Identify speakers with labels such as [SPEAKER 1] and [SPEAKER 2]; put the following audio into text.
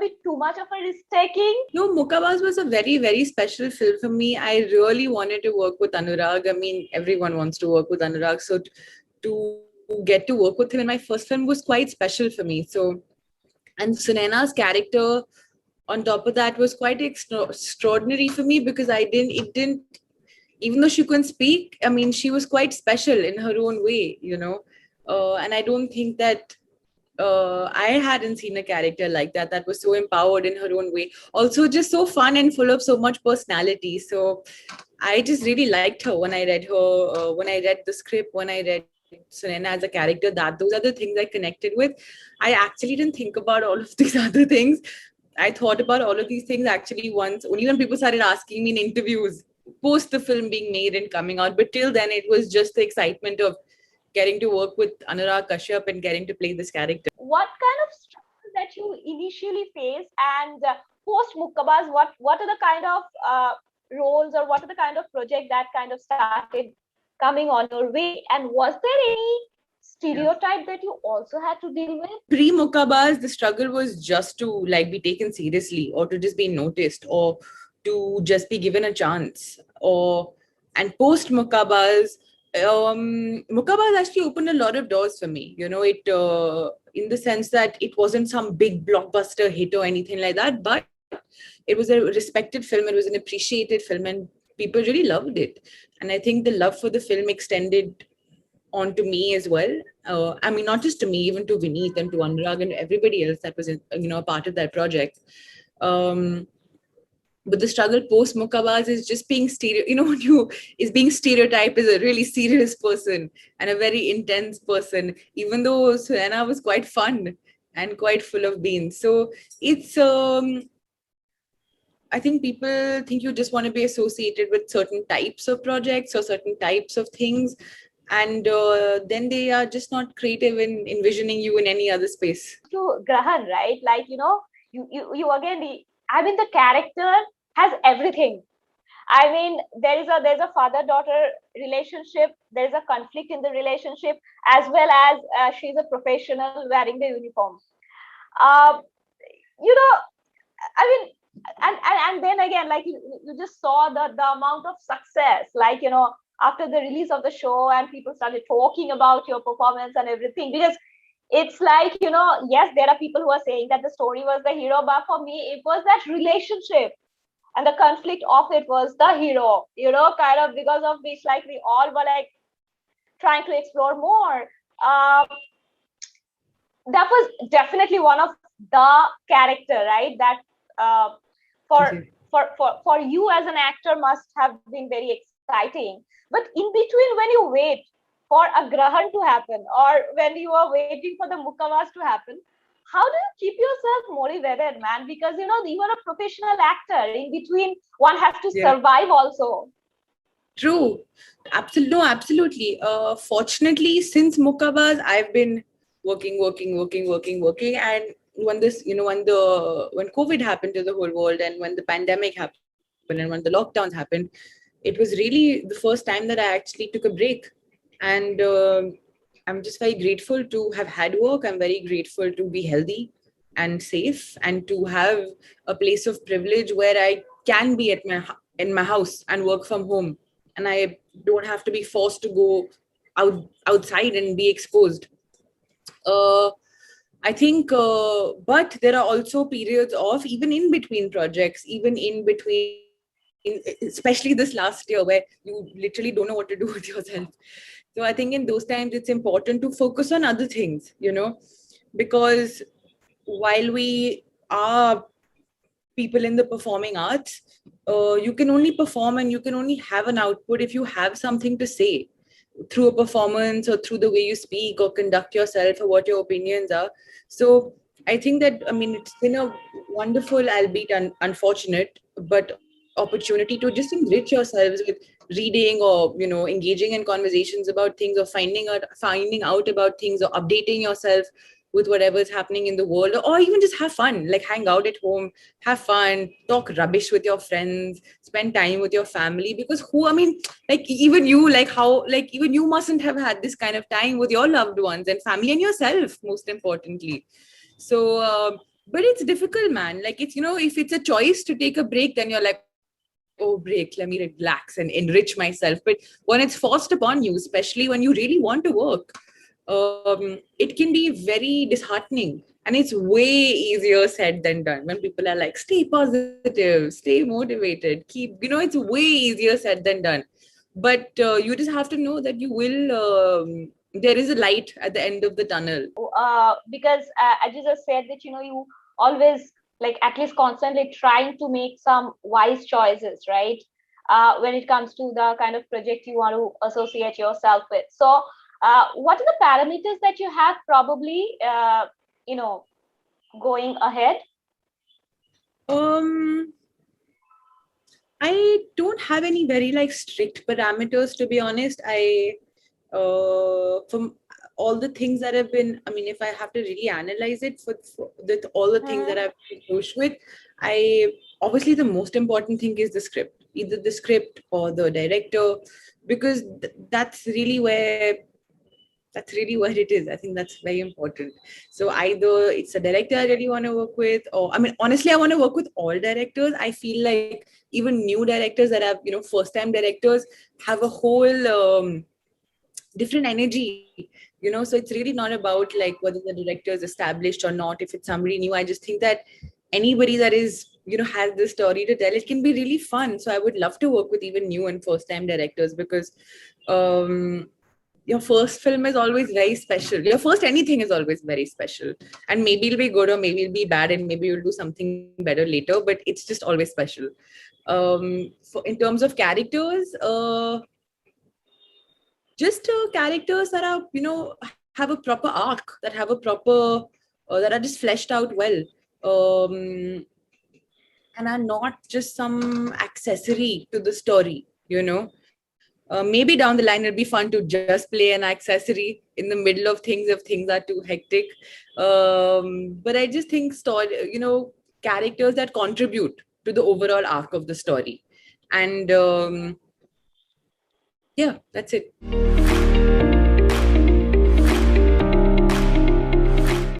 [SPEAKER 1] bit too much of a risk taking?
[SPEAKER 2] No, Mukkabaz was a very, very special film for me. I really wanted to work with Anurag. I mean, everyone wants to work with Anurag. So to get to work with him in my first film was quite special for me. So, and Sunaina's character on top of that was quite extraordinary for me because even though she couldn't speak, I mean, she was quite special in her own way, and I don't think that I hadn't seen a character like that was so empowered in her own way. Also, just so fun and full of so much personality. So I just really liked her when I read when I read the script, when I read Sunaina as a character. Those are the things I connected with. I actually didn't think about all of these other things. I thought about all of these things actually once, only when people started asking me in interviews post the film being made and coming out. But till then, it was just the excitement of getting to work with Anurag Kashyap and getting to play this character.
[SPEAKER 1] What kind of struggles that you initially faced, and post Mukkabaz, what are the kind of roles, or what are the kind of project that kind of started coming on your way? And was there any stereotype that you also had to deal with?
[SPEAKER 2] Pre Mukkabaz, the struggle was just to be taken seriously, or to just be noticed, or to just be given a chance. And post Mukkabaz, Mukkabaz actually opened a lot of doors for me. It in the sense that it wasn't some big blockbuster hit or anything like that, but it was a respected film. It was an appreciated film, and people really loved it. And I think the love for the film extended onto me as well. I mean, not just to me, even to Vineet and to Anurag and everybody else that was, a part of that project. But the struggle post Mukkabaz is just being being stereotyped as a really serious person and a very intense person, even though Sunaina was quite fun and quite full of beans. So it's, I think people think you just want to be associated with certain types of projects or certain types of things. And then they are just not creative in envisioning you in any other space.
[SPEAKER 1] To Grahan, right? Like, you again, the character has everything. I mean, there's a father-daughter relationship. There's a conflict in the relationship, as well as she's a professional wearing the uniform. And then again, like you just saw the amount of success, after the release of the show, and people started talking about your performance and everything, because it's like, yes, there are people who are saying that the story was the hero, but for me, it was that relationship and the conflict of it was the hero, kind of, because of which, like, we all were like trying to explore more. That was definitely one of the character, right? That for you as an actor must have been very exciting. But in between, when you wait for a Grahan to happen, or when you are waiting for the Mukkabaz to happen, how do you keep yourself motivated, man? Because, you are a professional actor. In between, one has to survive also.
[SPEAKER 2] True. Absolutely. Fortunately, since Mukkabaz, I've been working. And when when COVID happened to the whole world, and when the pandemic happened, and when the lockdowns happened, it was really the first time that I actually took a break. And I'm just very grateful to have had work. I'm very grateful to be healthy and safe, and to have a place of privilege where I can be in my house and work from home, and I don't have to be forced to go outside and be exposed. I think, but there are also periods of, even in between projects, especially this last year, where you literally don't know what to do with yourself. So I think in those times, it's important to focus on other things, because while we are people in the performing arts, you can only perform and you can only have an output if you have something to say through a performance, or through the way you speak or conduct yourself, or what your opinions are. So I think that, it's been a wonderful, albeit unfortunate, but opportunity to just enrich yourselves with reading, or engaging in conversations about things, or finding out about things, or updating yourself with whatever is happening in the world, or even just have fun, like hang out at home, have fun, talk rubbish with your friends, spend time with your family. Because even you mustn't have had this kind of time with your loved ones and family, and yourself, most importantly. So But it's difficult, man. Like, it's, if it's a choice to take a break, then you're like, oh, break, let me relax and enrich myself. But when it's forced upon you, especially when you really want to work, it can be very disheartening. And it's way easier said than done. When people are like, stay positive, stay motivated, it's way easier said than done. But you just have to know that there is a light at the end of the tunnel.
[SPEAKER 1] Because as you just said that, you always, like, at least constantly trying to make some wise choices, right? When it comes to the kind of project you want to associate yourself with. So what are the parameters that you have probably, going ahead?
[SPEAKER 2] I don't have any very strict parameters, to be honest. From all the things that have been, if I have to really analyze it for all the things that I've been pushed with, obviously the most important thing is the script, either the script or the director, because that's really where it is. I think that's very important. So either it's a director I really want to work with, or honestly, I want to work with all directors. I feel like even new directors that have, first time directors have a whole different energy, so it's really not about like whether the director is established or not. If it's somebody new, I just think that anybody that is, has this story to tell, it can be really fun. So I would love to work with even new and first time directors, because your first film is always very special. Your first anything is always very special. And maybe it'll be good or maybe it'll be bad and maybe you'll do something better later, but it's just always special. In terms of characters, just characters that are, have a proper arc, that have a proper, that are just fleshed out well. And are not just some accessory to the story, maybe down the line it'll be fun to just play an accessory in the middle of things if things are too hectic. But I just think characters that contribute to the overall arc of the story. And yeah, that's it.